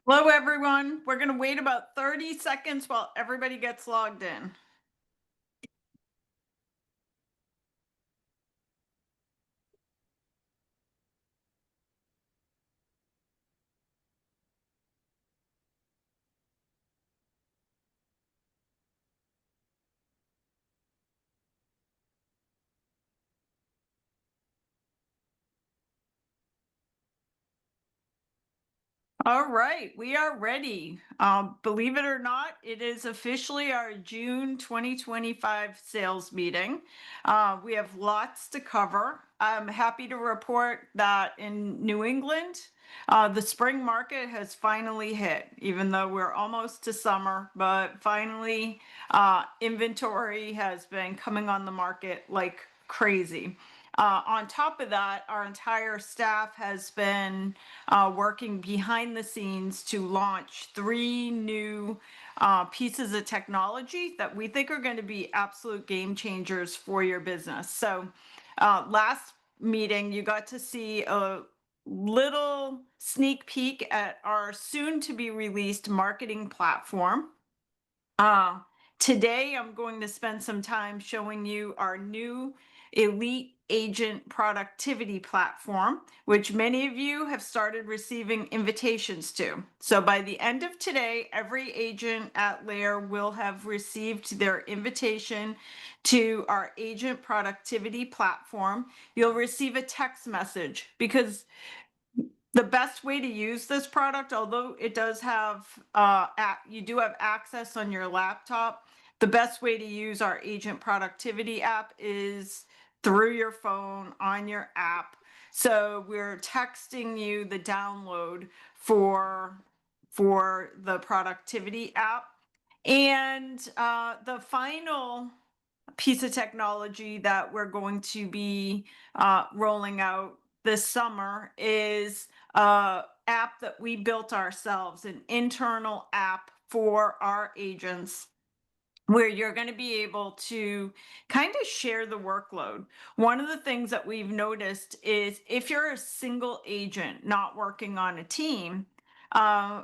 Hello, everyone. We're going to wait about 30 seconds while everybody gets logged in. All right, we are ready. Believe it or not, it is officially our June 2025 sales meeting. We have lots to cover. I'm happy to report that in New England, the spring market has finally hit, even though we're almost to summer, but finally, inventory has been coming on the market like crazy. On top of that, our entire staff has been working behind the scenes to launch 3 new pieces of technology that we think are going to be absolute game changers for your business. So last meeting, you got to see a little sneak peek at our soon to be released marketing platform. Uh, Today, I'm going to spend some time showing you our new Elite Agent Productivity Platform, which many of you have started receiving invitations to. So by the end of today, every agent at LAER will have received their invitation to our Agent Productivity Platform. You'll receive a text message because the best way to use this product, although it does have, you do have access on your laptop, the best way to use our agent productivity app is through your phone on your app. So we're texting you the download for the productivity app. And the final piece of technology that we're going to be rolling out this summer is a app that we built ourselves, an internal app for our agents where you're going to be able to kind of share the workload. One of the things that we've noticed is if you're a single agent not working on a team, uh,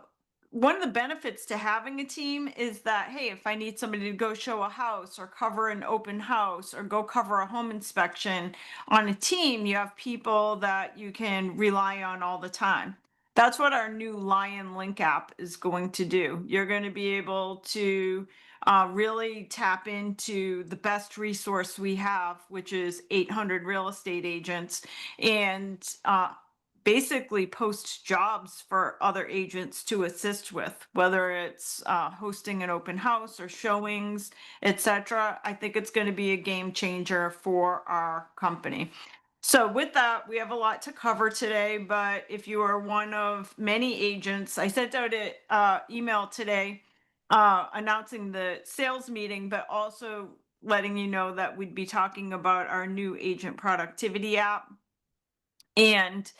one of the benefits to having a team is that, hey, if I need somebody to go show a house or cover an open house or go cover a home inspection on a team, you have people that you can rely on all the time. That's what our new Lion Link app is going to do. You're going to be able to really tap into the best resource we have, which is 800 real estate agents, and basically post jobs for other agents to assist with, whether it's hosting an open house or showings, etc. I think it's going to be a game changer for our company. So with that, we have a lot to cover today, but if you are one of many agents, I sent out an email today announcing the sales meeting, but also letting you know that we'd be talking about our new agent productivity app. And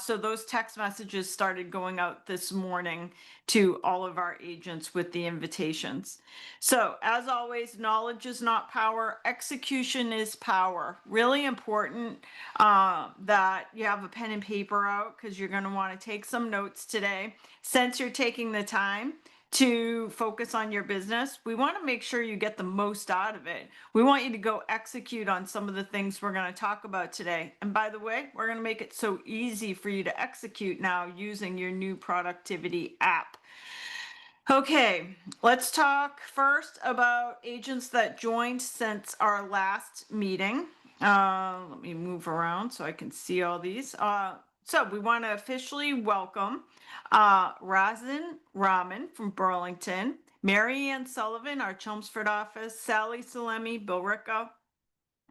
so those text messages started going out this morning to all of our agents with the invitations. So, as always, knowledge is not power, execution is power. Really important that you have a pen and paper out because you're going to want to take some notes today. Since you're taking the time to focus on your business, we want to make sure you get the most out of it. We want you to go execute on some of the things we're going to talk about today. And by the way, we're going to make it so easy for you to execute now using your new productivity app. Okay, let's talk first about agents that joined since our last meeting. Let me move around so I can see all these. So we want to officially welcome Razin Rahman from Burlington, Mary Ann Sullivan, our Chelmsford office, Sally Salemi, Billerica,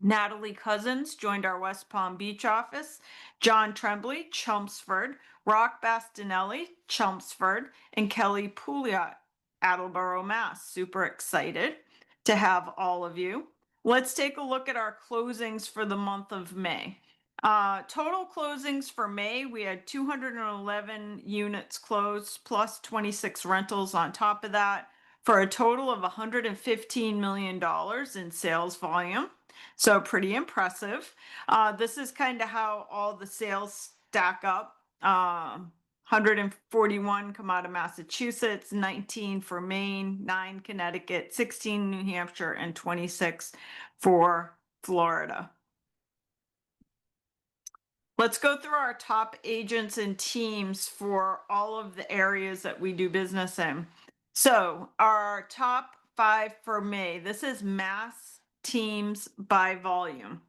Natalie Cousins joined our West Palm Beach office, John Tremblay, Chelmsford, Rock Bastinelli, Chelmsford, and Kelly Pouliot, Attleboro, Mass. Super excited to have all of you. Let's take a look at our closings for the month of May. Total closings for May, we had 211 units closed plus 26 rentals on top of that for a total of $115 million in sales volume. So pretty impressive. This is kind of how all the sales stack up 141 come out of Massachusetts, 19 for Maine, 9 Connecticut, 16 New Hampshire, and 26 for Florida. Let's go through our top agents and teams for all of the areas that we do business in. So our top 5 for May, this is mass teams by volume.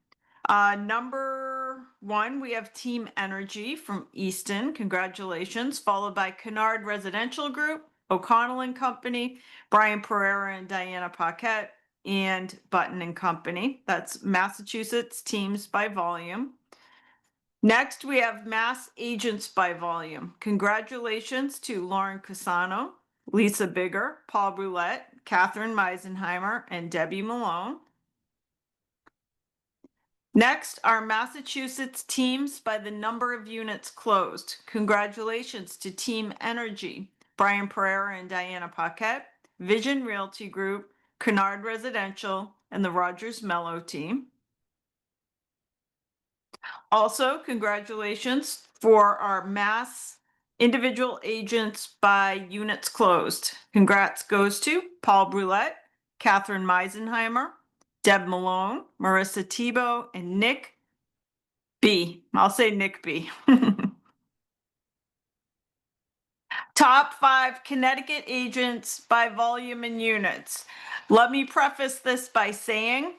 Number 1, we have Team Energy from Easton. Congratulations. Followed by Kennard Residential Group, O'Connell and Company, Brian Pereira and Diana Paquette, and Button and Company. That's Massachusetts teams by volume. Next, we have Mass Agents by Volume. Congratulations to Lauren Casano, Lisa Bigger, Paul Brulette, Catherine Meisenheimer, and Debbie Malone. Next, our Massachusetts teams by the number of units closed. Congratulations to Team Energy, Brian Pereira and Diana Paquette, Vision Realty Group, Kennard Residential, and the Rogers Mello team. Also, congratulations for our mass individual agents by units closed. Congrats goes to Paul Brulette, Catherine Meisenheimer, Deb Malone, Marissa Tebow, and Nick B. I'll say Nick B. Top 5 Connecticut agents by volume and units. Let me preface this by saying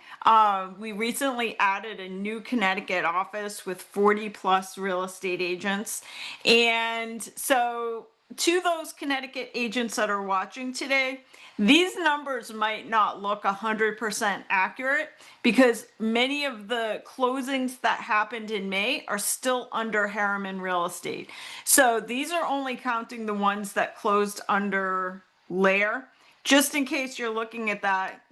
we recently added a new Connecticut office with 40 plus real estate agents. And so to those Connecticut agents that are watching today, these numbers might not look 100% accurate because many of the closings that happened in May are still under Harriman Real Estate. So these are only counting the ones that closed under LAER. Just in case you're looking at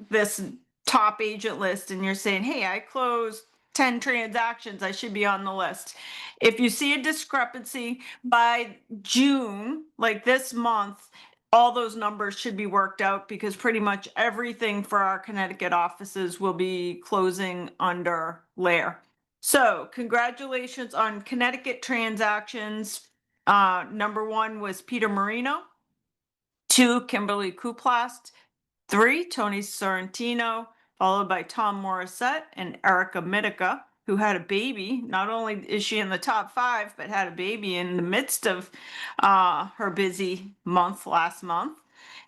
this top agent list and you're saying, hey, I closed 10 transactions, I should be on the list. If you see a discrepancy by June, like this month, all those numbers should be worked out because pretty much everything for our Connecticut offices will be closing under LAER. So congratulations on Connecticut transactions. Number 1 was Peter Marino, 2, Kimberly Kuplast, 3, Tony Sorrentino, followed by Tom Morissette and Erica Mitica, who had a baby. Not only is she in the top 5, but had a baby in the midst of her busy month last month.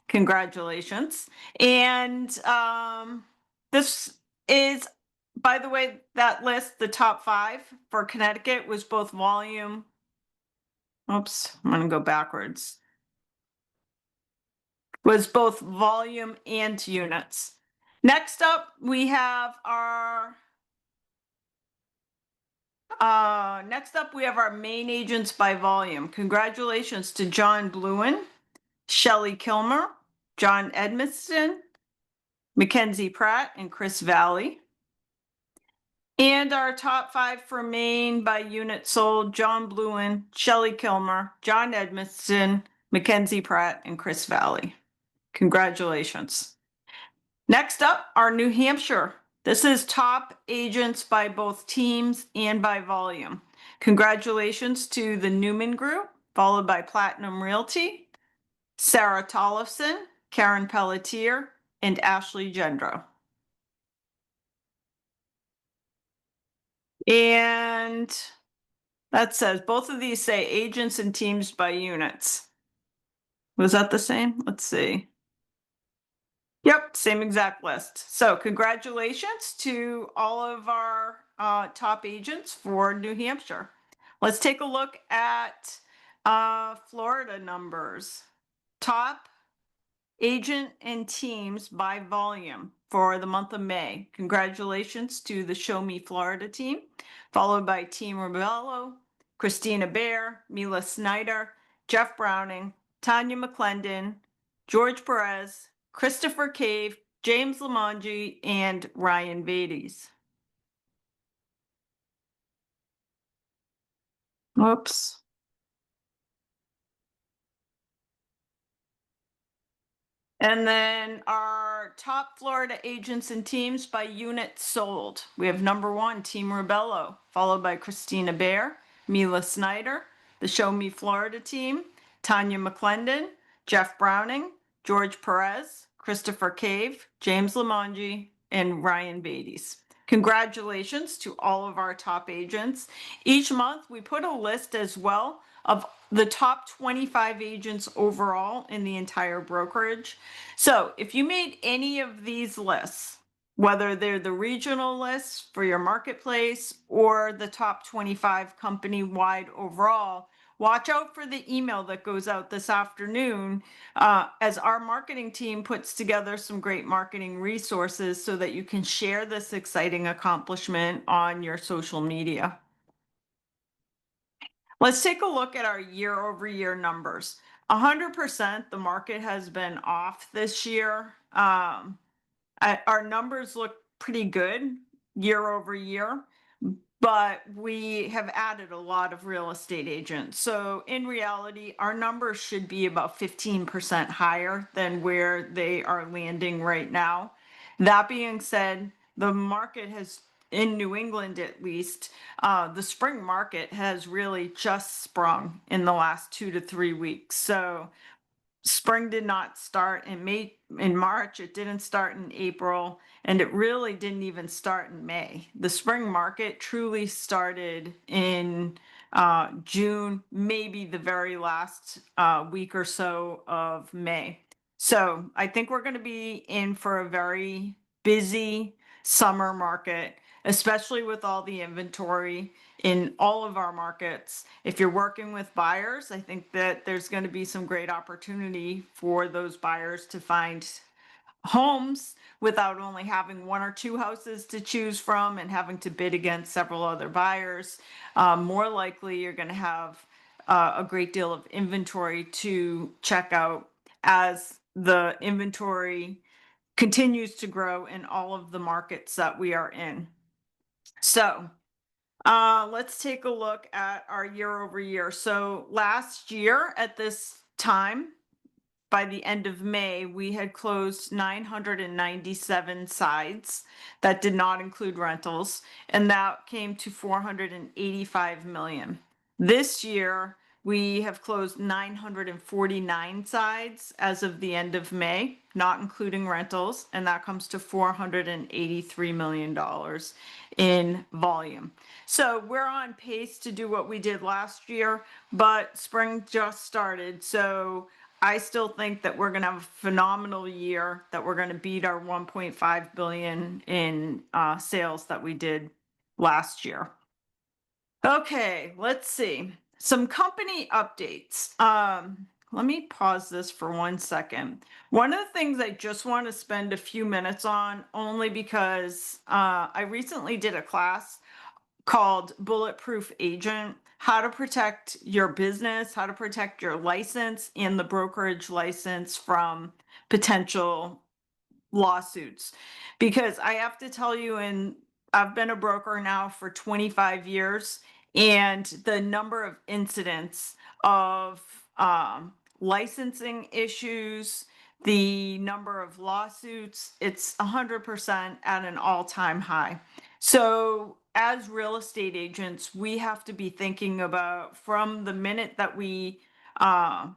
Congratulations. And this is, by the way, that list, the top 5 for Connecticut was both volume. Oops, I'm going to go backwards. Was both volume and units. Next up, we have our main agents by volume. Congratulations to John Bluen, Shelley Kilmer, John Edmiston, Mackenzie Pratt, and Chris Valley. And our top 5 for Maine by unit sold: John Bluen, Shelley Kilmer, John Edmiston, Mackenzie Pratt, and Chris Valley. Congratulations. Next up, our New Hampshire. This is top agents by both teams and by volume. Congratulations to the Newman Group, followed by Platinum Realty, Sarah Tollefson, Karen Pelletier, and Ashley Gendro. And that says, both of these say agents and teams by units. Was that the same? Let's see. Yep, same exact list. So congratulations to all of our top agents for New Hampshire. Let's take a look at Florida numbers. Top agent and teams by volume for the month of May. Congratulations to the Show Me Florida team, followed by Team Rebello, Christina Bear, Mila Snyder, Jeff Browning, Tanya McClendon, George Perez, Christopher Cave, James Lamongi, and Ryan Vades. Whoops. And then our top Florida agents and teams by units sold. We have number 1, Team Rebello, followed by Christina Bear, Mila Snyder, the Show Me Florida team, Tanya McClendon, Jeff Browning, George Perez, Christopher Cave, James Lamongi, and Ryan Beatties. Congratulations to all of our top agents. Each month we put a list as well of the top 25 agents overall in the entire brokerage. So if you made any of these lists, whether they're the regional lists for your marketplace or the top 25 company-wide overall, watch out for the email that goes out this afternoon as our marketing team puts together some great marketing resources so that you can share this exciting accomplishment on your social media. Let's take a look at our year over year numbers. 100% the market has been off this year. Our numbers look pretty good year over year, but we have added a lot of real estate agents. So in reality, our numbers should be about 15% higher than where they are landing right now. That being said, the market has, in New England at least, the spring market has really just sprung in the last 2 to 3 weeks. So spring did not start in March, it didn't start in April, and it really didn't even start in May. The spring market truly started in June, maybe the very last week or so of May. So I think we're going to be in for a very busy summer market, especially with all the inventory in all of our markets. If you're working with buyers, I think that there's going to be some great opportunity for those buyers to find homes without only having 1 or 2 houses to choose from and having to bid against several other buyers. More likely, you're going to have a great deal of inventory to check out as the inventory continues to grow in all of the markets that we are in. So let's take a look at our year over year. So last year at this time, by the end of May, we had closed 997 sides. That did not include rentals, and that came to 485 million. This year, we have closed 949 sides as of the end of May, not including rentals, and that comes to $483 million in volume. So we're on pace to do what we did last year, but spring just started. So I still think that we're going to have a phenomenal year, that we're going to beat our 1.5 billion in sales that we did last year. Okay, let's see. Some company updates. Let me pause this for 1 second. One of the things I just want to spend a few minutes on, only because I recently did a class called Bulletproof Agent: How to Protect Your Business, How to Protect Your License and the Brokerage License from Potential Lawsuits. Because I have to tell you, and I've been a broker now for 25 years, and the number of incidents of licensing issues, the number of lawsuits, it's 100% at an all-time high. So as real estate agents, we have to be thinking about from the minute that we are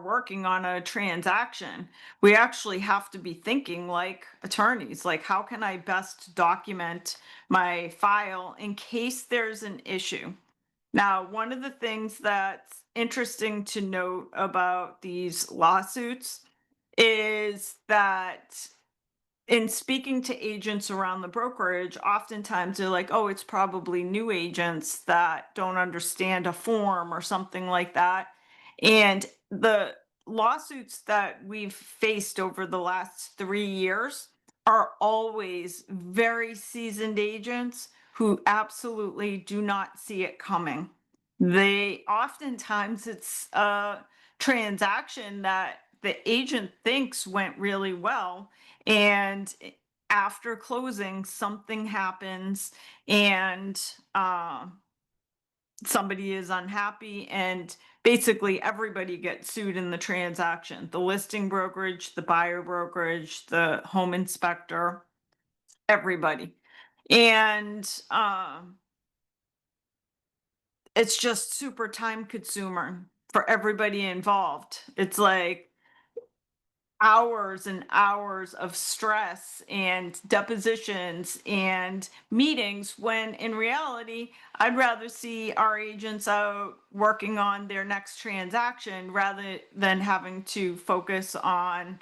working on a transaction, we actually have to be thinking like attorneys, like how can I best document my file in case there's an issue. Now, one of the things that's interesting to note about these lawsuits is that in speaking to agents around the brokerage, oftentimes they're like, oh, it's probably new agents that don't understand a form or something like that. And the lawsuits that we've faced over the last 3 years are always very seasoned agents who absolutely do not see it coming. They oftentimes it's a transaction that the agent thinks went really well, and after closing something happens, and somebody is unhappy, and basically everybody gets sued in the transaction: the listing brokerage, the buyer brokerage, the home inspector, everybody. And it's just super time consumer for everybody involved. It's like hours and hours of stress and depositions and meetings when in reality I'd rather see our agents out working on their next transaction rather than having to focus on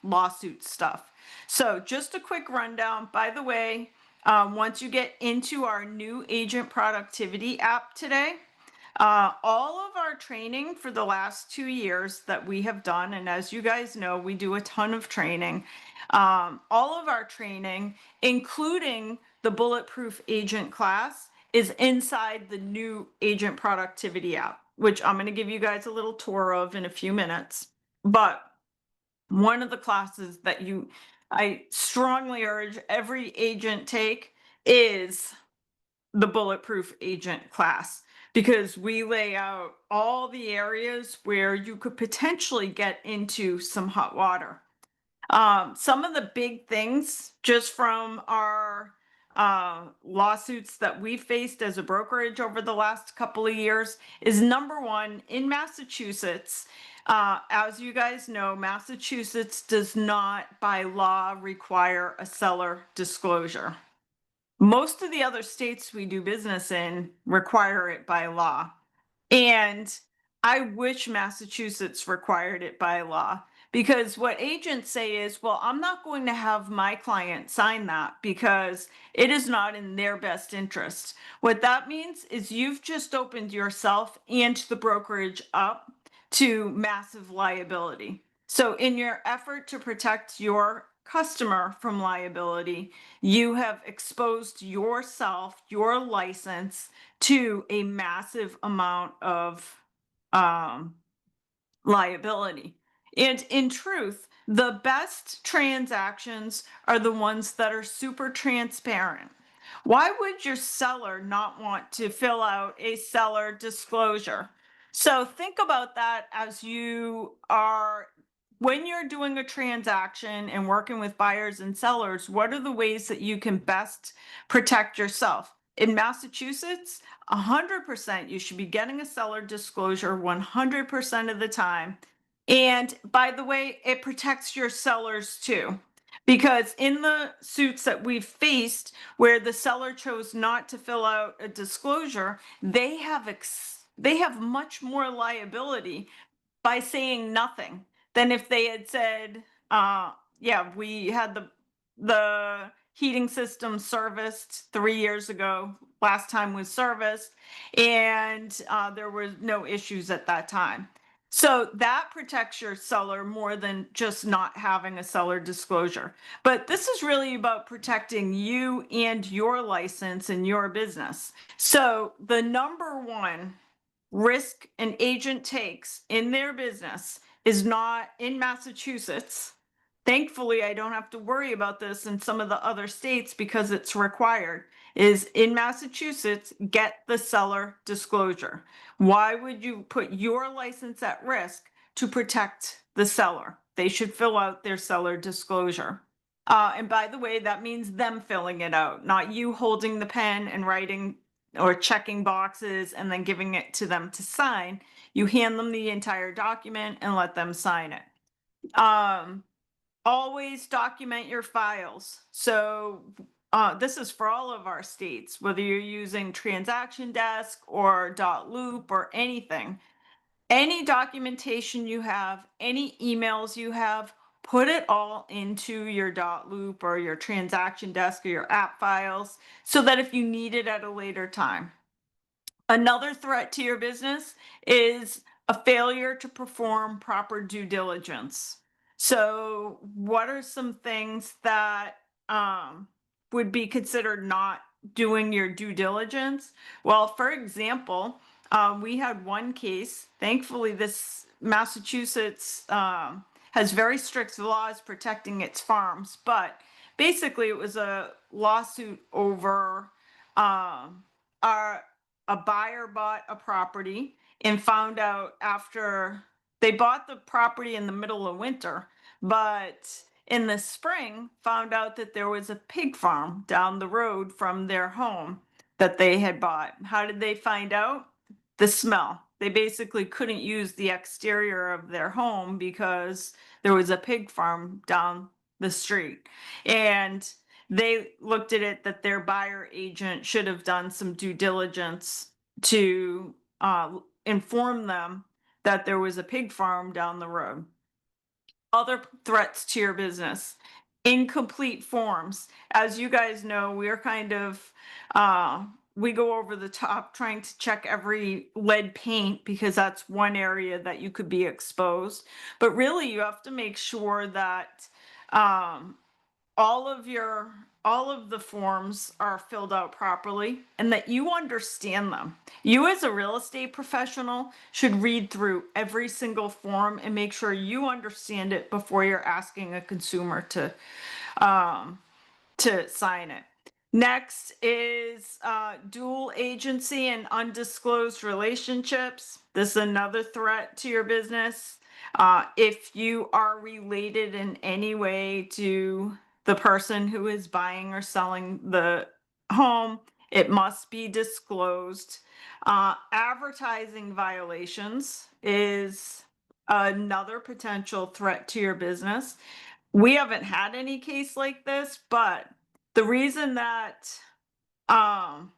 lawsuit stuff. So just a quick rundown. By the way, once you get into our new agent productivity app today, all of our training for the last 2 years that we have done, and as you guys know, we do a ton of training. All of our training, including the Bulletproof Agent class, is inside the new Agent Productivity app, which I'm going to give you guys a little tour of in a few minutes. But one of the classes that I strongly urge every agent take is the Bulletproof Agent class, because we lay out all the areas where you could potentially get into some hot water. Some of the big things just from our lawsuits that we faced as a brokerage over the last couple of years is number one, in Massachusetts. As you guys know, Massachusetts does not by law require a seller disclosure. Most of the other states we do business in require it by law. And I wish Massachusetts required it by law, because what agents say is, well, I'm not going to have my client sign that because it is not in their best interest. What that means is you've just opened yourself and the brokerage up to massive liability. So in your effort to protect your customer from liability, you have exposed yourself, your license, to a massive amount of um, liability. And in truth, the best transactions are the ones that are super transparent. Why would your seller not want to fill out a seller disclosure? So think about that as when you're doing a transaction and working with buyers and sellers, what are the ways that you can best protect yourself? In Massachusetts, 100% you should be getting a seller disclosure 100% of the time. And by the way, it protects your sellers too. Because in the suits that we've faced where the seller chose not to fill out a disclosure, they have much more liability by saying nothing than if they had said, yeah, we had the heating system serviced 3 years ago. Last time was serviced, and there were no issues at that time. So that protects your seller more than just not having a seller disclosure. But this is really about protecting you and your license and your business. So the number one risk an agent takes in their business is not in Massachusetts. Thankfully, I don't have to worry about this in some of the other states because it's required. Is in Massachusetts, get the seller disclosure. Why would you put your license at risk to protect the seller? They should fill out their seller disclosure. And by the way, that means them filling it out, not you holding the pen and writing or checking boxes and then giving it to them to sign. You hand them the entire document and let them sign it. Always document your files. So this is for all of our states, whether you're using Transaction Desk or Dot Loop or anything. Any documentation you have, any emails you have, put it all into your Dot Loop or your Transaction Desk or your app files so that if you need it at a later time. Another threat to your business is a failure to perform proper due diligence. So, what are some things that would be considered not doing your due diligence? Well, for example, we had one case. Thankfully, this Massachusetts has very strict laws protecting its farms, but basically, it was a lawsuit over our a buyer bought a property and found out after they bought the property in the middle of winter, but in the spring found out that there was a pig farm down the road from their home. that they had bought. How did they find out? The smell. They basically couldn't use the exterior of their home because there was a pig farm down the street. And they looked at it that their buyer agent should have done some due diligence to inform them that there was a pig farm down the road. Other threats to your business, incomplete forms. As you guys know, we're kind of we go over the top trying to check every lead paint because that's one area that you could be exposed. But really, you have to make sure that um, all of the forms are filled out properly and that you understand them. You as a real estate professional should read through every single form and make sure you understand it before you're asking a consumer to sign it. Next is dual agency and undisclosed relationships. This is another threat to your business. If you are related in any way to the person who is buying or selling the home, it must be disclosed. Advertising violations is another potential threat to your business. We haven't had any case like this, but the reason that um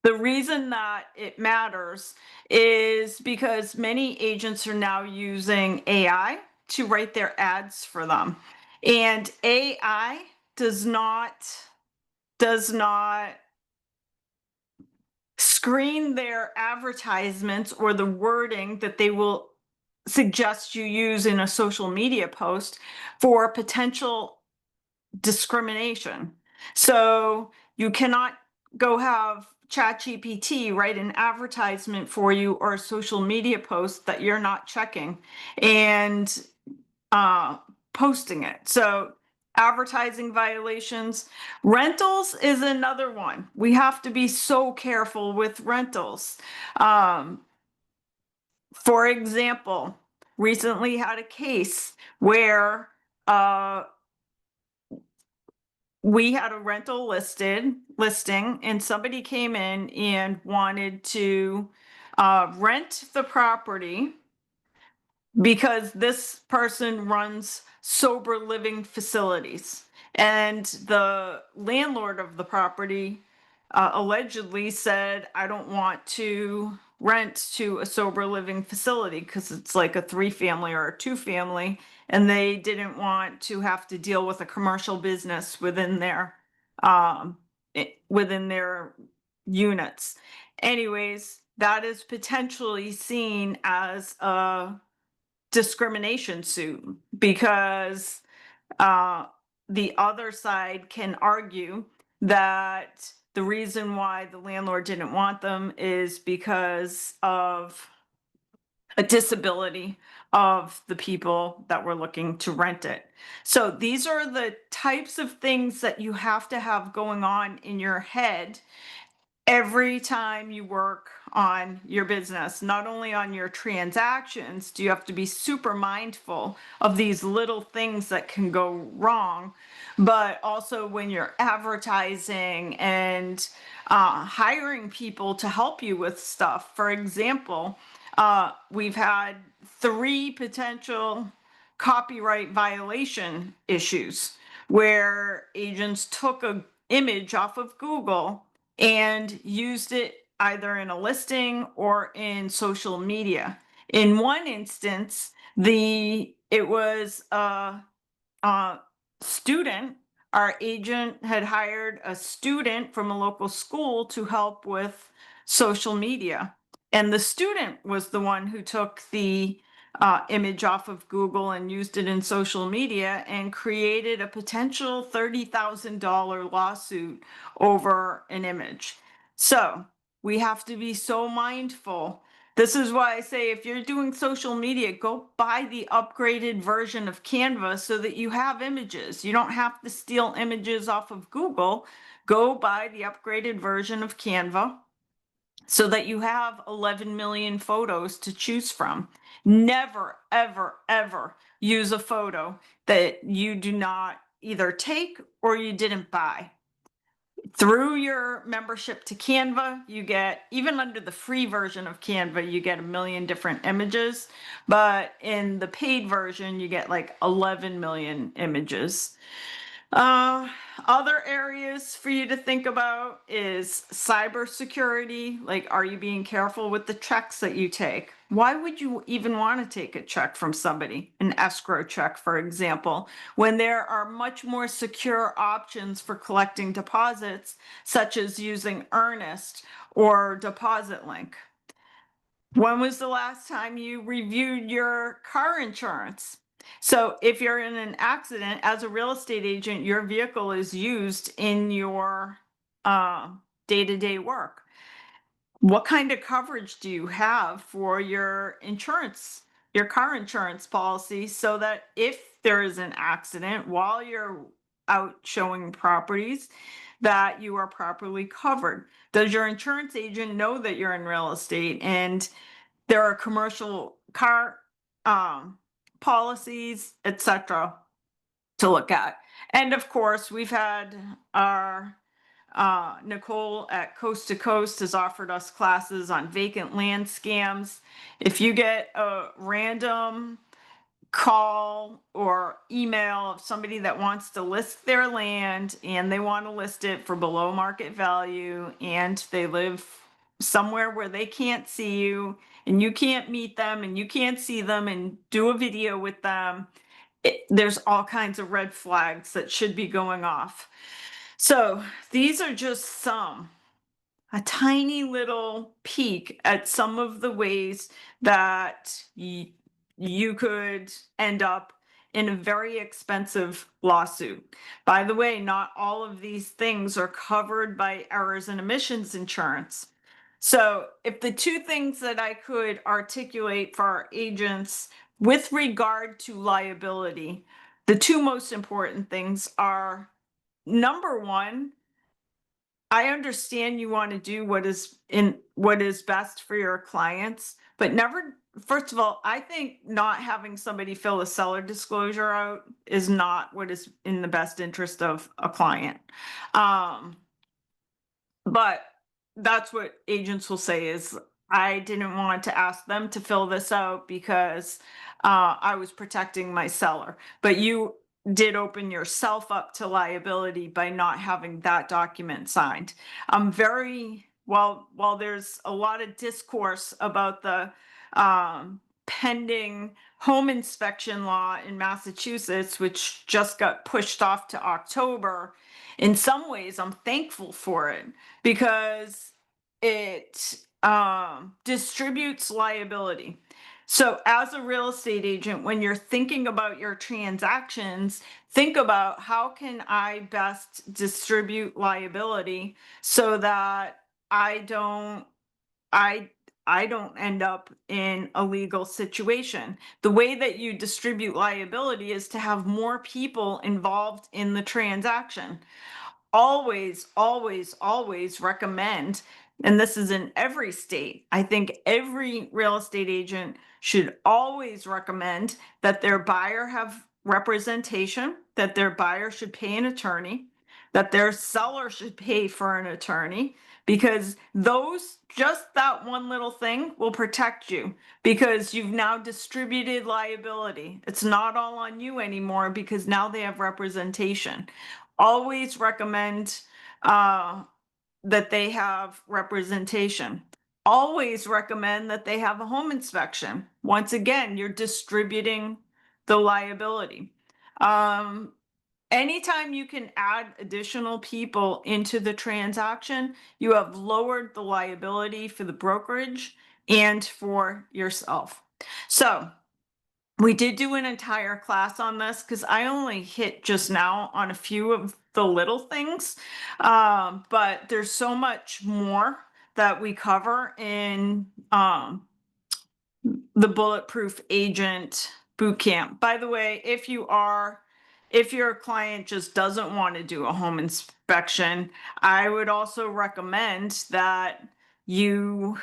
it matters is because many agents are now using AI to write their ads for them. And AI does not screen their advertisements or the wording that they will suggest you use in a social media post for potential discrimination. So you cannot go have ChatGPT write an advertisement for you or a social media post that you're not checking and posting it. So advertising violations. Rentals is another one. We have to be so careful with rentals. For example, recently had a case where we had a rental listing and somebody came in and wanted to rent the property because this person runs sober living facilities. And the landlord of the property allegedly said, I don't want to rent to a sober living facility because it's like a 3-family or a 2-family. And they didn't want to have to deal with a commercial business within their units. Anyways, that is potentially seen as a discrimination suit because the other side can argue that the reason why the landlord didn't want them is because of a disability of the people that were looking to rent it. So these are the types of things that you have to have going on in your head every time you work on your business. Not only on your transactions do you have to be super mindful of these little things that can go wrong, but also when you're advertising and hiring people to help you with stuff. For example, we've had 3 potential copyright violation issues where agents took an image off of Google and used it either in a listing or in social media. In one instance, it was a student. Our agent had hired a student from a local school to help with social media. And the student was the one who took the image off of Google and used it in social media and created a potential $30,000 lawsuit over an image. So we have to be so mindful. This is why I say if you're doing social media, go buy the upgraded version of Canva so that you have images. You don't have to steal images off of Google. Go buy the upgraded version of Canva so that you have 11 million photos to choose from. Never, ever, ever use a photo that you do not either take or you didn't buy. through your membership to Canva, you get, even under the free version of Canva, you get 1 million different images. But in the paid version, you get like 11 million images. Other areas for you to think about is cybersecurity. Like, are you being careful with the checks that you take? Why would you even want to take a check from somebody, an escrow check, for example, when there are much more secure options for collecting deposits, such as using Earnest or Deposit Link? When was the last time you reviewed your car insurance? So if you're in an accident as a real estate agent, your vehicle is used in your day-to-day work. What kind of coverage do you have for your insurance, your car insurance policy, so that if there is an accident while you're out showing properties, that you are properly covered? Does your insurance agent know that you're in real estate and there are commercial car policies, etc., to look at? And of course, we've had our Nicole at Coast to Coast has offered us classes on vacant land scams. If you get a random call or email of somebody that wants to list their land and they want to list it for below market value and they live somewhere where they can't see you and you can't meet them and you can't see them and do a video with them, there's all kinds of red flags that should be going off. So these are just a tiny little peek at some of the ways that you could end up in a very expensive lawsuit. By the way, not all of these things are covered by errors and omissions insurance. So if the two things that I could articulate for our agents with regard to liability, the two most important things are, number one, I understand you want to do what is best for your clients, but never, first of all, I think not having somebody fill a seller disclosure out is not what is in the best interest of a client. But that's what agents will say is, I didn't want to ask them to fill this out because I was protecting my seller. But you did open yourself up to liability by not having that document signed. I'm very, while there's a lot of discourse about the pending home inspection law in Massachusetts, which just got pushed off to October, in some ways I'm thankful for it because it distributes liability. So as a real estate agent, when you're thinking about your transactions, think about, how can I best distribute liability so that I don't end up in a legal situation. The way that you distribute liability is to have more people involved in the transaction. Always, always, always recommend, and this is in every state, I think every real estate agent should always recommend that their buyer have representation, that their buyer should pay an attorney, that their seller should pay for an attorney, because just that one little thing will protect you, because you've now distributed liability. It's not all on you anymore because now they have representation. Always recommend that they have representation. Always recommend that they have a home inspection. Once again, you're distributing the liability. Anytime you can add additional people into the transaction, you have lowered the liability for the brokerage and for yourself. So we did do an entire class on this because I only hit just now on a few of the little things, but there's so much more that we cover in the Bulletproof Agent Bootcamp. By the way, if your client just doesn't want to do a home inspection, I would also recommend that you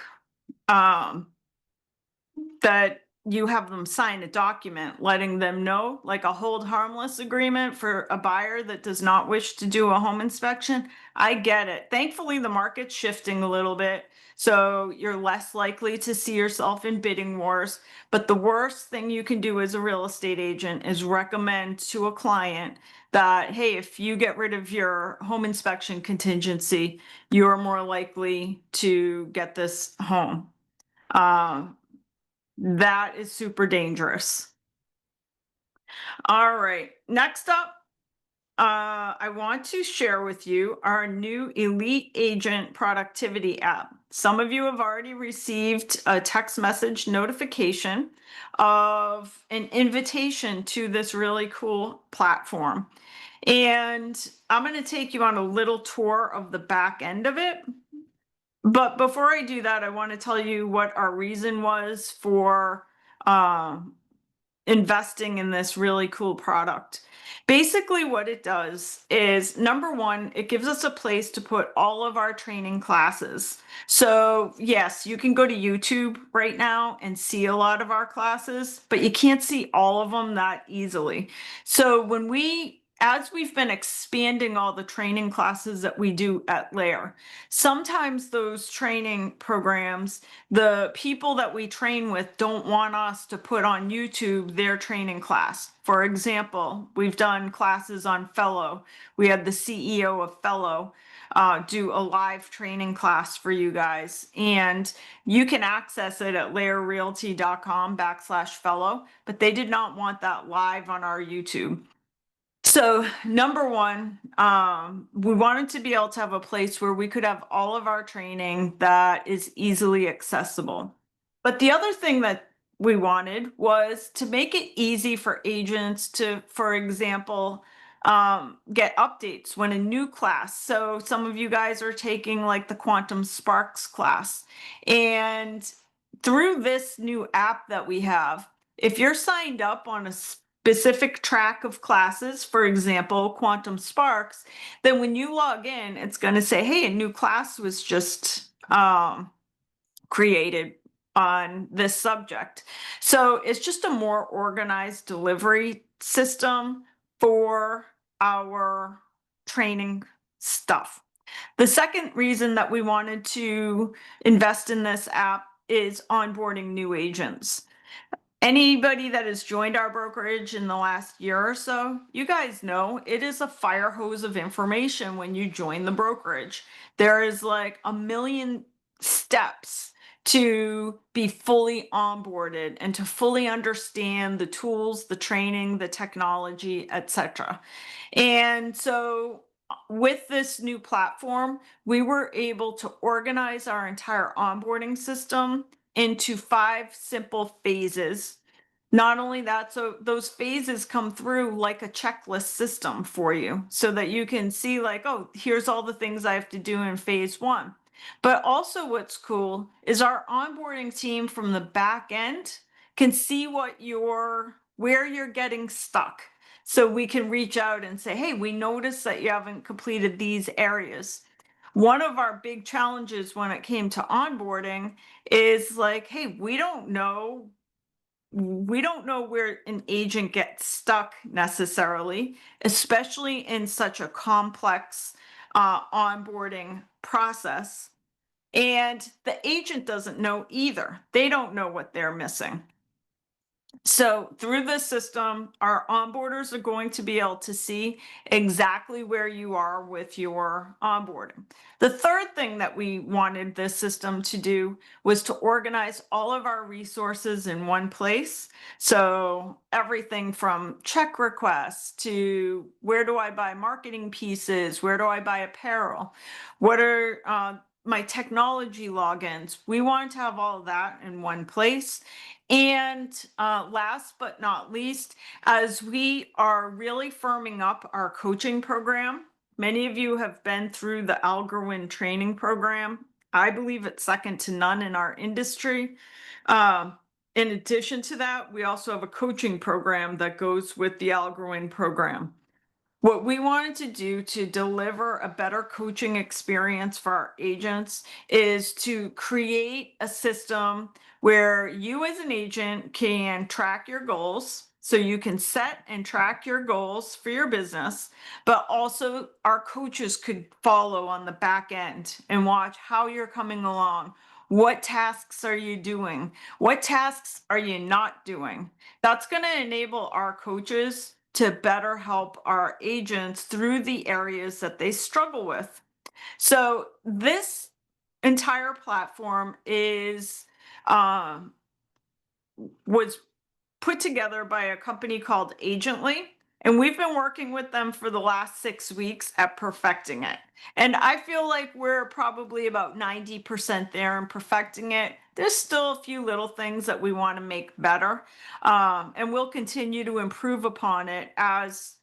that you have them sign a document letting them know, like a hold harmless agreement for a buyer that does not wish to do a home inspection. I get it. Thankfully, the market's shifting a little bit, so you're less likely to see yourself in bidding wars. But the worst thing you can do as a real estate agent is recommend to a client that, hey, if you get rid of your home inspection contingency, you're more likely to get this home. That is super dangerous. All right, next up, I want to share with you our new Elite Agent Productivity app. Some of you have already received a text message notification of an invitation to this really cool platform. And I'm going to take you on a little tour of the back end of it. But before I do that, I want to tell you what our reason was for investing in this really cool product. Basically, what it does is, number one, it gives us a place to put all of our training classes. So yes, you can go to YouTube right now and see a lot of our classes, but you can't see all of them that easily. So as we've been expanding all the training classes that we do at LAER, sometimes those training programs, the people that we train with don't want us to put on YouTube their training class. For example, we've done classes on Fellow. We had the CEO of Fellow do a live training class for you guys, and you can access it at laerrealty.com/fellow, but they did not want that live on our YouTube. So number one, we wanted to be able to have a place where we could have all of our training that is easily accessible. But the other thing that we wanted was to make it easy for agents to, for example, get updates when a new class. So some of you guys are taking like the Quantum Sparks class. And through this new app that we have, if you're signed up on a specific track of classes, for example, Quantum Sparks, then when you log in, it's going to say, hey, a new class was just created on this subject. So it's just a more organized delivery system for our training stuff. The second reason that we wanted to invest in this app is onboarding new agents. Anybody that has joined our brokerage in the last year or so, you guys know it is a fire hose of information when you join the brokerage. There is like a million steps to be fully onboarded and to fully understand the tools, the training, the technology, etc. And so with this new platform, we were able to organize our entire onboarding system into 5 simple phases. Not only that, so those phases come through like a checklist system for you so that you can see like, oh, here's all the things I have to do in phase 1. But also what's cool is our onboarding team from the back end can see where you're getting stuck. So we can reach out and say, hey, we noticed that you haven't completed these areas. One of our big challenges when it came to onboarding is like, hey, we don't know where an agent gets stuck necessarily, especially in such a complex onboarding process. And the agent doesn't know either. They don't know what they're missing. So through this system, our onboarders are going to be able to see exactly where you are with your onboarding. The third thing that we wanted this system to do was to organize all of our resources in one place. So everything from check requests to where do I buy marketing pieces? Where do I buy apparel? What are my technology logins? We wanted to have all of that in one place. And last but not least, as we are really firming up our coaching program, many of you have been through the Algorwin training program. I believe it's second to none in our industry. In addition to that, we also have a coaching program that goes with the Algorwin program. What we wanted to do to deliver a better coaching experience for our agents is to create a system where you, as an agent, can track your goals. So you can set and track your goals for your business, but also our coaches could follow on the back end and watch how you're coming along. What tasks are you doing? What tasks are you not doing? That's going to enable our coaches to better help our agents through the areas that they struggle with. So this entire platform is was put together by a company called Agently. And we've been working with them for the last 6 weeks at perfecting it. And I feel like we're probably about 90% there in perfecting it. There's still a few little things that we want to make better. And we'll continue to improve upon it as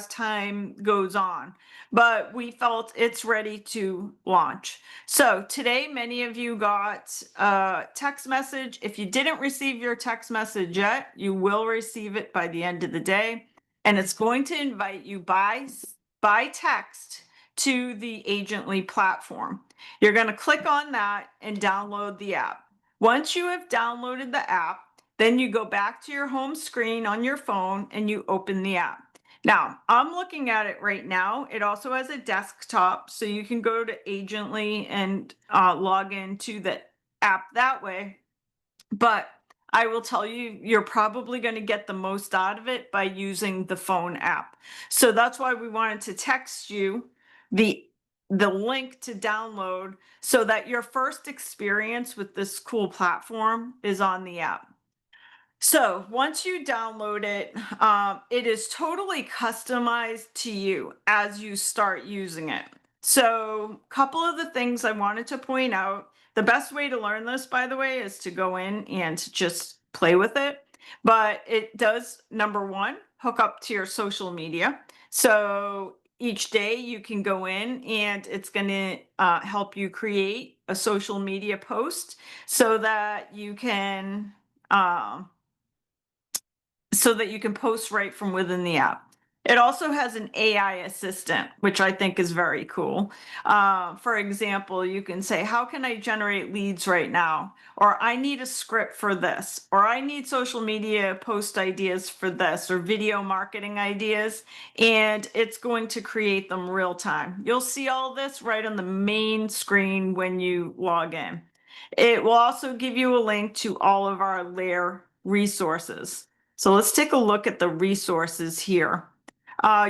time goes on. But we felt it's ready to launch. So today, many of you got a text message. If you didn't receive your text message yet, you will receive it by the end of the day. And it's going to invite you by text to the Agently platform. You're going to click on that and download the app. Once you have downloaded the app, then you go back to your home screen on your phone and you open the app. Now, I'm looking at it right now. It also has a desktop, so you can go to Agently and log into the app that way. But I will tell you, you're probably going to get the most out of it by using the phone app. So that's why we wanted to text you the link to download so that your first experience with this cool platform is on the app. So once you download it, it is totally customized to you as you start using it. So a couple of the things I wanted to point out, the best way to learn this, by the way, is to go in and just play with it. But it does, number one, hook up to your social media. So each day you can go in and it's going to help you create a social media post so that you can post right from within the app. It also has an AI assistant, which I think is very cool. For example, you can say, how can I generate leads right now? Or I need a script for this, or I need social media post ideas for this, or video marketing ideas, and it's going to create them real time. You'll see all this right on the main screen when you log in. It will also give you a link to all of our LAER resources. So let's take a look at the resources here.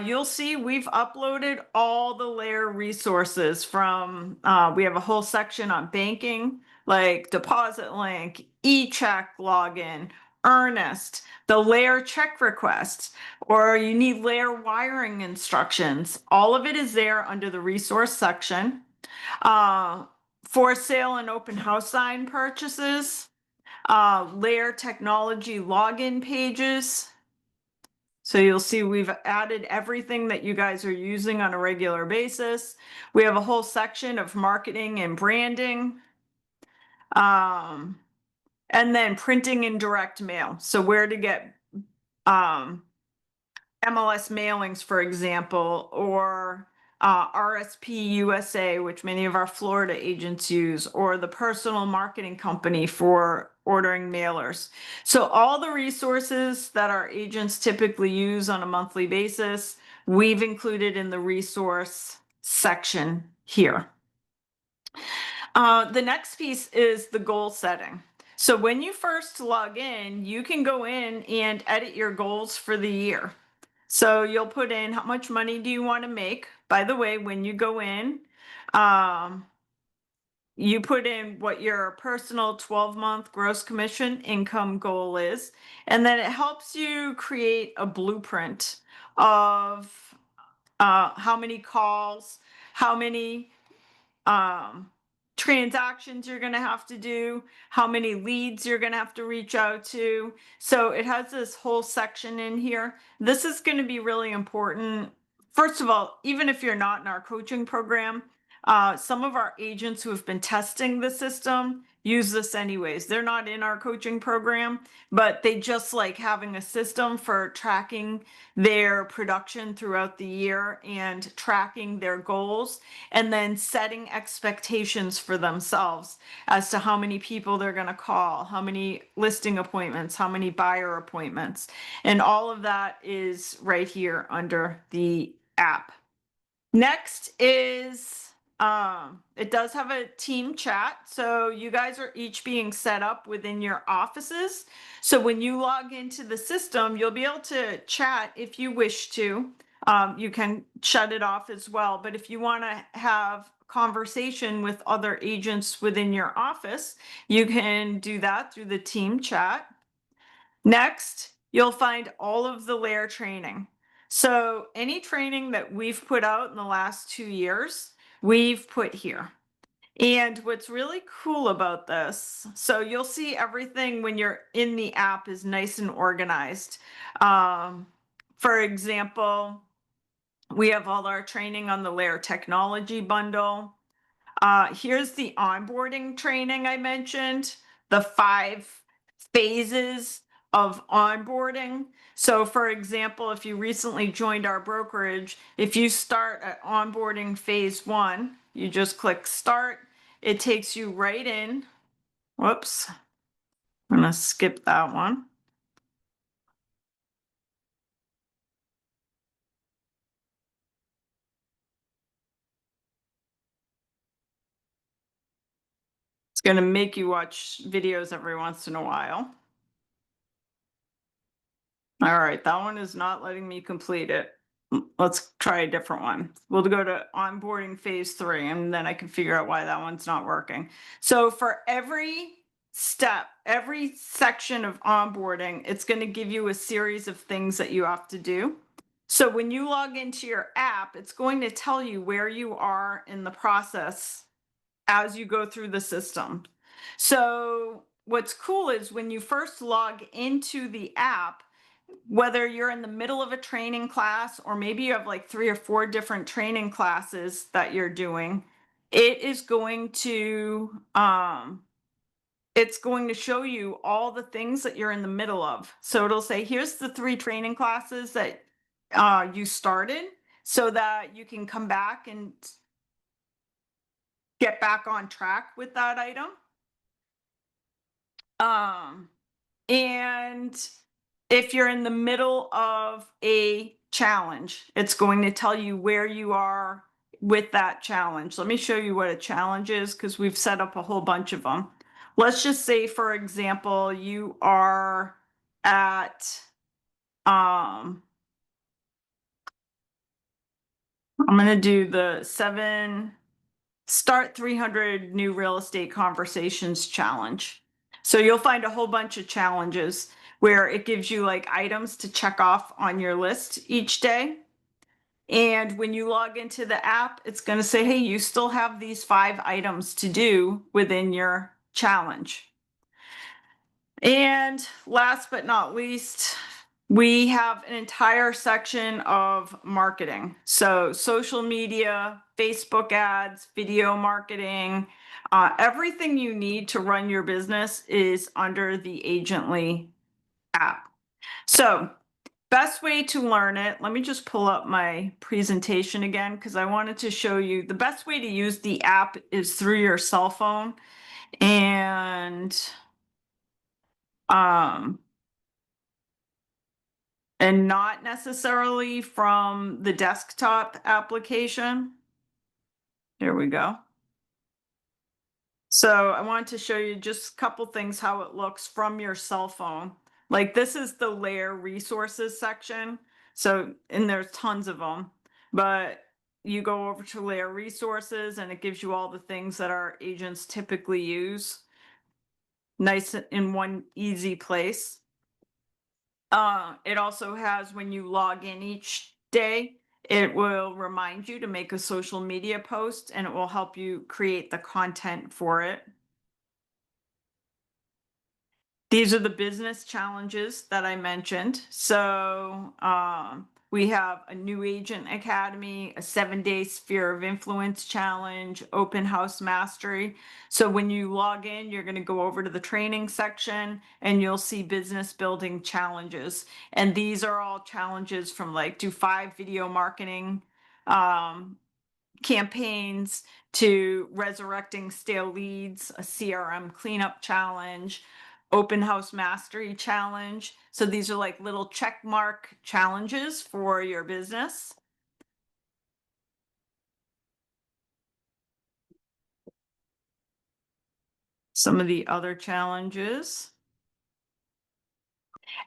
You'll see we've uploaded all the LAER resources from, we have a whole section on banking, like deposit link, e-check login, earnest, the LAER check request, or you need LAER wiring instructions. All of it is there under the resource section. For sale and open house sign purchases, LAER technology login pages. So you'll see we've added everything that you guys are using on a regular basis. We have a whole section of marketing and branding. And then printing and direct mail. So where to get MLS mailings, for example, or RSP USA, which many of our Florida agents use, or the personal marketing company for ordering mailers. So all the resources that our agents typically use on a monthly basis, we've included in the resource section here. The next piece is the goal setting. So when you first log in, you can go in and edit your goals for the year. So you'll put in how much money do you want to make. By the way, when you go in, you put in what your personal 12-month gross commission income goal is, and then it helps you create a blueprint of how many calls, how many transactions you're going to have to do, how many leads you're going to have to reach out to. So it has this whole section in here. This is going to be really important. First of all, even if you're not in our coaching program, Some of our agents who have been testing the system use this anyways. They're not in our coaching program, but they just like having a system for tracking their production throughout the year and tracking their goals, and then setting expectations for themselves as to how many people they're going to call, how many listing appointments, how many buyer appointments. And all of that is right here under the app. Next is, it does have a team chat. So you guys are each being set up within your offices. So when you log into the system, you'll be able to chat if you wish to. You can shut it off as well. But if you want to have conversation with other agents within your office, you can do that through the team chat. Next, you'll find all of the LAER training. So any training that we've put out in the last 2 years, we've put here. And what's really cool about this, so you'll see everything when you're in the app is nice and organized. For example, we have all our training on the LAER technology bundle. Here's the onboarding training I mentioned, the 5 phases of onboarding. So for example, if you recently joined our brokerage, if you start at onboarding phase 1, you just click start. It takes you right in. Whoops, I'm gonna skip that one. It's gonna make you watch videos every once in a while. All right, that one is not letting me complete it. Let's try a different one. We'll go to onboarding phase 3, and then I can figure out why that one's not working. So for every step, every section of onboarding, it's going to give you a series of things that you have to do. So when you log into your app, it's going to tell you where you are in the process as you go through the system. So what's cool is when you first log into the app, whether you're in the middle of a training class or maybe you have like 3 or 4 different training classes that you're doing, it is going to it's going to show you all the things that you're in the middle of. So it'll say, here's the 3 training classes that you started, so that you can come back and get back on track with that item. And if you're in the middle of a challenge, it's going to tell you where you are with that challenge. Let me show you what a challenge is, because we've set up a whole bunch of them. Let's just say, for example, you are at, I'm going to do the 7 Start 300 New Real Estate Conversations challenge. So you'll find a whole bunch of challenges where it gives you like items to check off on your list each day. And when you log into the app, it's going to say, hey, you still have these 5 items to do within your challenge. And last but not least, we have an entire section of marketing. So social media, Facebook ads, video marketing, everything you need to run your business is under the Agently app. So best way to learn it, let me just pull up my presentation again, because I wanted to show you the best way to use the app is through your cell phone. And not necessarily from the desktop application. There we go. So I wanted to show you just a couple things how it looks from your cell phone. Like this is the LAER resources section. So, and there's tons of them, but you go over to LAER resources and it gives you all the things that our agents typically use. Nice in one easy place. It also has, when you log in each day, it will remind you to make a social media post and it will help you create the content for it. These are the business challenges that I mentioned. So We have a new agent academy, a 7-day sphere of influence challenge, open house mastery. So when you log in, you're going to go over to the training section and you'll see business building challenges. And these are all challenges from like do 5 video marketing campaigns to resurrecting stale leads, a CRM cleanup challenge, open house mastery challenge. So these are like little check mark challenges for your business. Some of the other challenges.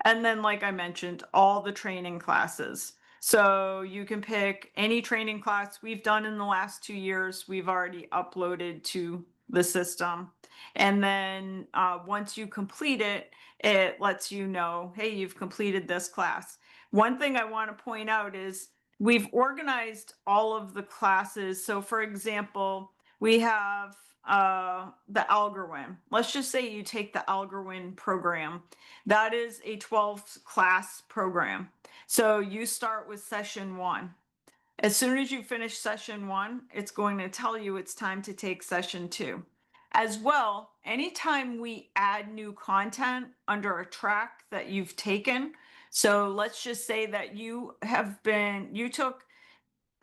And then, like I mentioned, all the training classes. So you can pick any training class we've done in the last 2 years, we've already uploaded to the system. And then once you complete it, it lets you know, hey, you've completed this class. One thing I want to point out is we've organized all of the classes. So, for example, we have the Algorand. Let's just say you take the Algorand program. That is a 12 class program. So you start with session 1. As soon as you finish session 1, it's going to tell you it's time to take session 2. As well, anytime we add new content under a track that you've taken, so let's just say that you took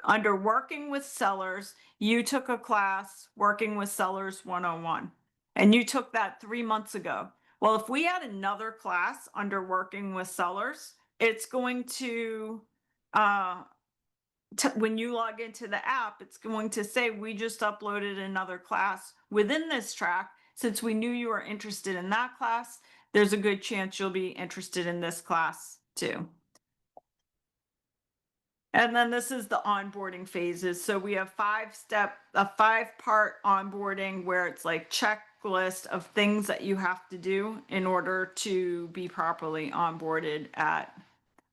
under working with sellers, you took a class working with sellers 101, and you took that 3 months ago. Well, if we add another class under working with sellers, it's going to, when you log into the app, it's going to say we just uploaded another class within this track. Since we knew you were interested in that class, there's a good chance you'll be interested in this class too. And then this is the onboarding phases. So we have a 5-part onboarding where it's like checklist of things that you have to do in order to be properly onboarded at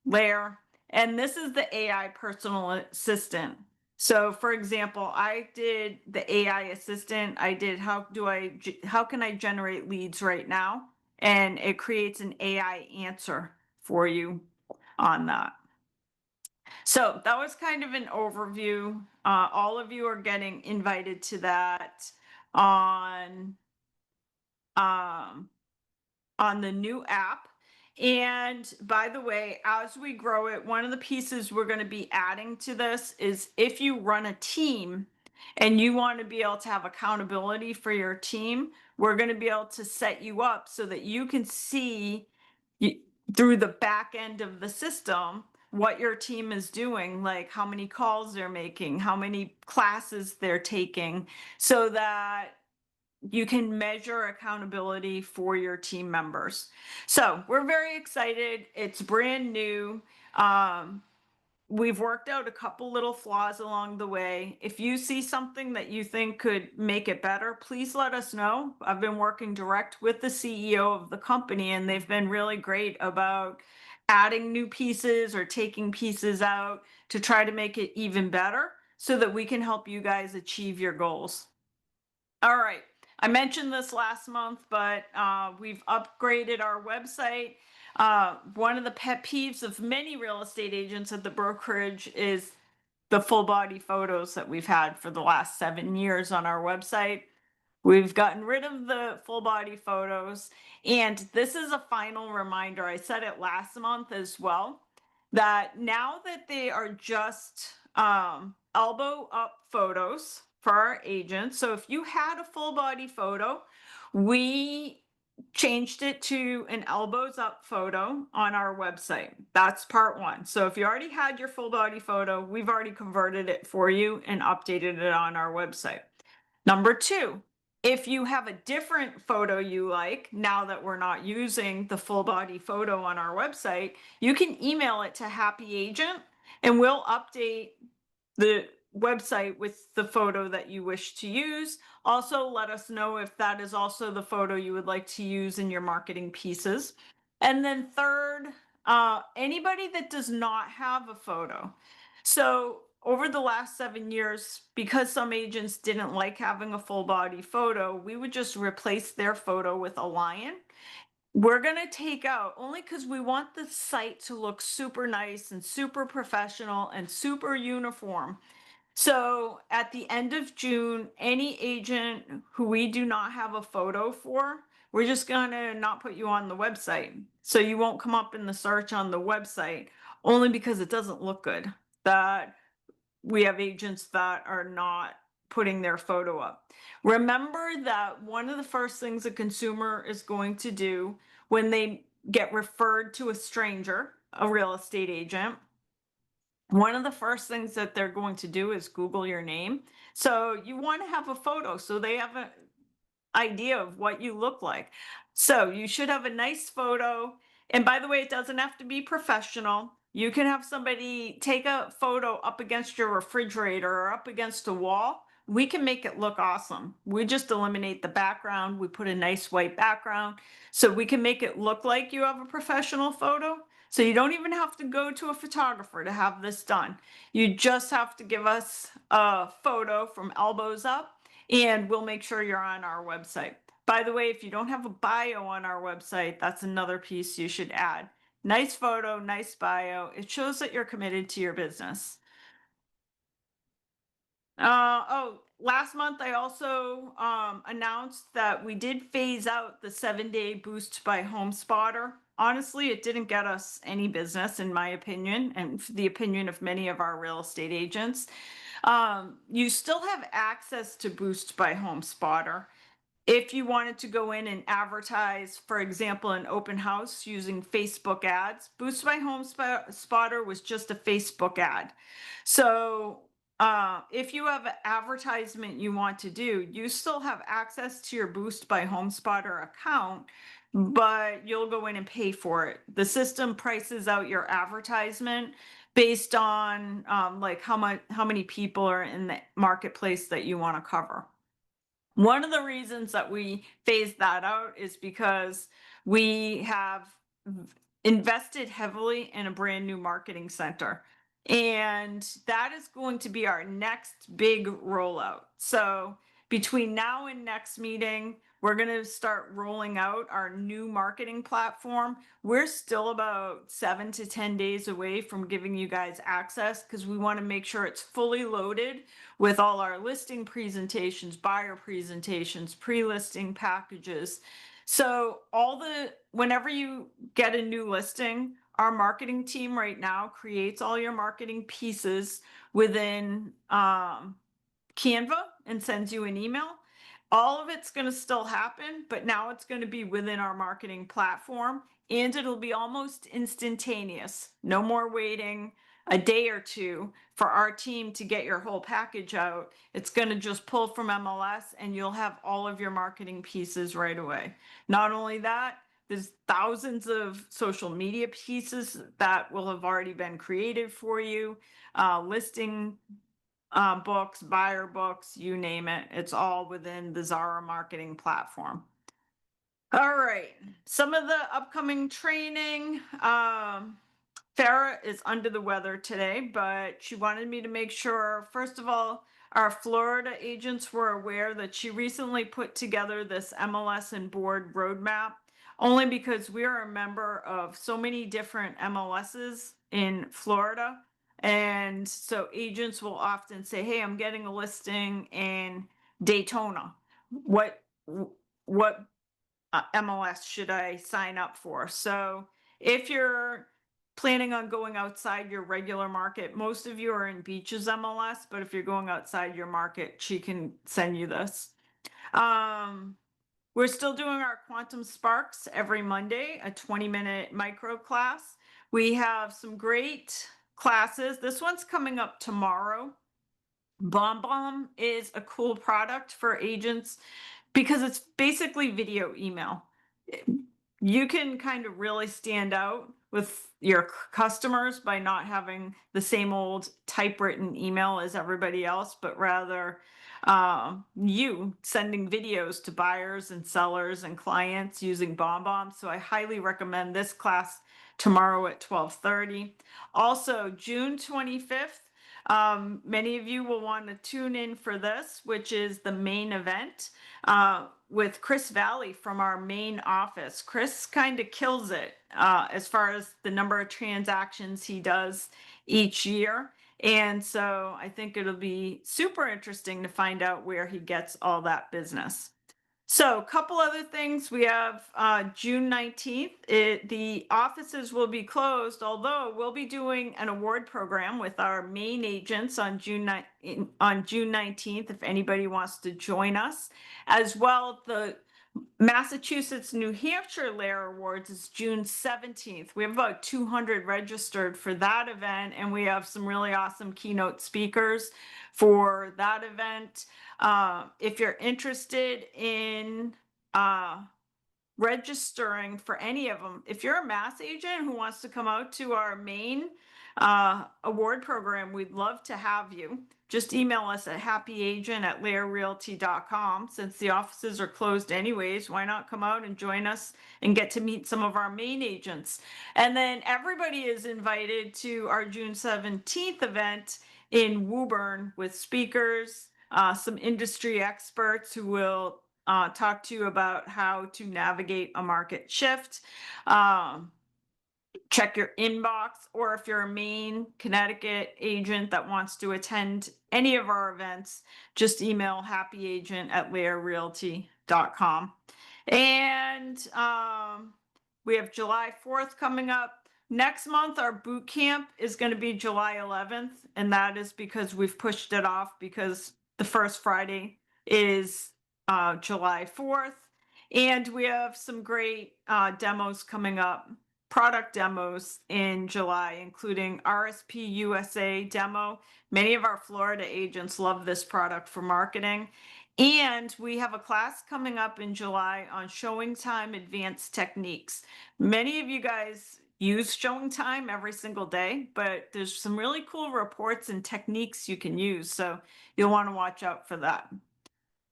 LAER. And this is the AI personal assistant. So for example, I did the AI assistant. I did how can I generate leads right now? And it creates an AI answer for you on that. So that was kind of an overview. All of you are getting invited to that on um, on the new app. And by the way, as we grow it, one of the pieces we're going to be adding to this is if you run a team and you want to be able to have accountability for your team, we're going to be able to set you up so that you can see through the back end of the system what your team is doing, like how many calls they're making, how many classes they're taking, so that you can measure accountability for your team members. So we're very excited. It's brand new. We've worked out a couple little flaws along the way. If you see something that you think could make it better, please let us know. I've been working direct with the CEO of the company, and they've been really great about adding new pieces or taking pieces out to try to make it even better so that we can help you guys achieve your goals. All right. I mentioned this last month, but we've upgraded our website. One of the pet peeves of many real estate agents at the brokerage is the full body photos that we've had for the last 7 years on our website. We've gotten rid of the full body photos. And this is a final reminder. I said it last month as well, that now that they are just elbow up photos for our agents. So if you had a full body photo, we changed it to an elbows up photo on our website. That's part 1. So if you already had your full body photo, we've already converted it for you and updated it on our website. Number 2, if you have a different photo you like, now that we're not using the full body photo on our website, you can email it to Happy Agent and we'll update the website with the photo that you wish to use. Also, let us know if that is also the photo you would like to use in your marketing pieces. And then third, anybody that does not have a photo. So over the last 7 years, because some agents didn't like having a full body photo, we would just replace their photo with a lion. We're going to take out only because we want the site to look super nice and super professional and super uniform. So at the end of June, any agent who we do not have a photo for, we're just going to not put you on the website. So you won't come up in the search on the website only because it doesn't look good. That we have agents that are not putting their photo up. Remember that one of the first things a consumer is going to do when they get referred to a stranger, a real estate agent, one of the first things that they're going to do is Google your name. So you want to have a photo so they have an idea of what you look like. So you should have a nice photo. And by the way, it doesn't have to be professional. You can have somebody take a photo up against your refrigerator or up against a wall. We can make it look awesome. We just eliminate the background. We put a nice white background so we can make it look like you have a professional photo. So you don't even have to go to a photographer to have this done. You just have to give us a photo from elbows up and we'll make sure you're on our website. By the way, if you don't have a bio on our website, that's another piece you should add. Nice photo, nice bio. It shows that you're committed to your business. Last month I also announced that we did phase out the 7-day boost by HomeSpotter. Honestly, it didn't get us any business, in my opinion, and the opinion of many of our real estate agents. You still have access to Boost by HomeSpotter. If you wanted to go in and advertise, for example, an open house using Facebook ads, Boost by HomeSpotter was just a Facebook ad. So if you have an advertisement you want to do, you still have access to your Boost by HomeSpotter account, but you'll go in and pay for it. The system prices out your advertisement based on like how many people are in the marketplace that you want to cover. One of the reasons that we phased that out is because we have invested heavily in a brand new marketing center. And that is going to be our next big rollout. So between now and next meeting, we're going to start rolling out our new marketing platform. We're still about 7 to 10 days away from giving you guys access because we want to make sure it's fully loaded with all our listing presentations, buyer presentations, pre-listing packages. So whenever you get a new listing, our marketing team right now creates all your marketing pieces within Canva and sends you an email. All of it's going to still happen, but now it's going to be within our marketing platform and it'll be almost instantaneous. No more waiting a day or two for our team to get your whole package out. It's going to just pull from MLS and you'll have all of your marketing pieces right away. Not only that, there's thousands of social media pieces that will have already been created for you, listing books, buyer books, you name it. It's all within the Xara Marketing Platform. All right, some of the upcoming training. Farah is under the weather today, but she wanted me to make sure, first of all, our Florida agents were aware that she recently put together this MLS and board roadmap, only because we are a member of so many different MLSs in Florida. And so agents will often say, hey, I'm getting a listing in Daytona. What MLS should I sign up for? So if you're planning on going outside your regular market, most of you are in Beaches MLS, but if you're going outside your market, she can send you this. We're still doing our Quantum Sparks every Monday, a 20-minute micro class. We have some great classes. This one's coming up tomorrow. BombBomb is a cool product for agents because it's basically video email. You can kind of really stand out with your customers by not having the same old typewritten email as everybody else, but rather you sending videos to buyers and sellers and clients using BombBomb. So I highly recommend this class tomorrow at 12:30. Also, June 25th, Many of you will want to tune in for this, which is the main event with Chris Valley from our main office. Chris kind of kills it as far as the number of transactions he does each year. And so I think it'll be super interesting to find out where he gets all that business. So a couple other things. We have June 19th. The offices will be closed, although we'll be doing an award program with our main agents on June 19th, if anybody wants to join us. As well, the Massachusetts, New Hampshire LAER Awards is June 17th. We have about 200 registered for that event, and we have some really awesome keynote speakers for that event. If you're interested in registering for any of them, if you're a mass agent who wants to come out to our main award program, we'd love to have you. Just email us at happyagent@laerrealty.com. Since the offices are closed anyways, why not come out and join us and get to meet some of our main agents? And then everybody is invited to our June 17th event in Woburn with speakers, some industry experts who will talk to you about how to navigate a market shift. Check your inbox, or if you're a Maine, Connecticut agent that wants to attend any of our events, just email happyagent@laerrealty.com. And we have July 4th coming up. Next month, our boot camp is going to be July 11th, and that is because we've pushed it off because the first Friday is July 4th. And we have some great demos coming up. Product demos in July, including RSP USA demo. Many of our Florida agents love this product for marketing. And we have a class coming up in July on showing time advanced techniques. Many of you guys use showing time every single day, but there's some really cool reports and techniques you can use. So you'll want to watch out for that.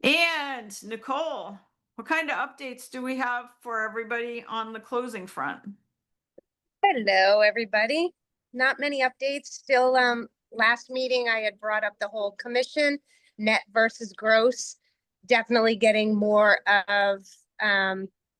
And Nicole, what kind of updates do we have for everybody on the closing front? Hello, everybody. Not many updates. Still, last meeting I had brought up the whole commission, net versus gross. Definitely getting more of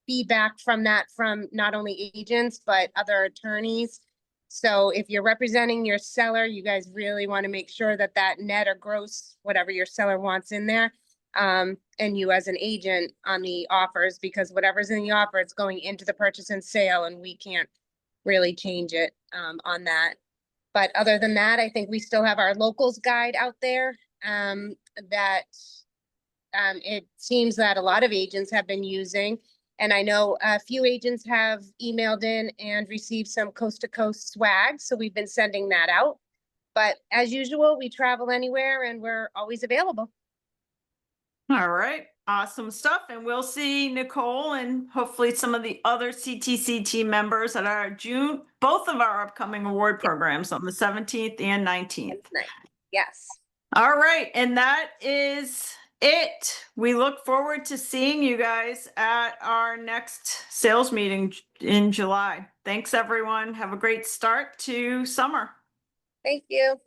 feedback from that from not only agents, but other attorneys. So if you're representing your seller, you guys really want to make sure that that net or gross, whatever your seller wants in there, and you as an agent on the offers, because whatever's in the offer, it's going into the purchase and sale, and we can't really change it on that. But other than that, I think we still have our locals guide out there that it seems that a lot of agents have been using. And I know a few agents have emailed in and received some coast to coast swag. So we've been sending that out. But as usual, we travel anywhere and we're always available. All right. Awesome stuff. And we'll see Nicole and hopefully some of the other CTC team members at our June, both of our upcoming award programs on the 17th and 19th. Yes. All right. And that is it. We look forward to seeing you guys at our next sales meeting in July. Thanks, everyone. Have a great start to summer. Thank you.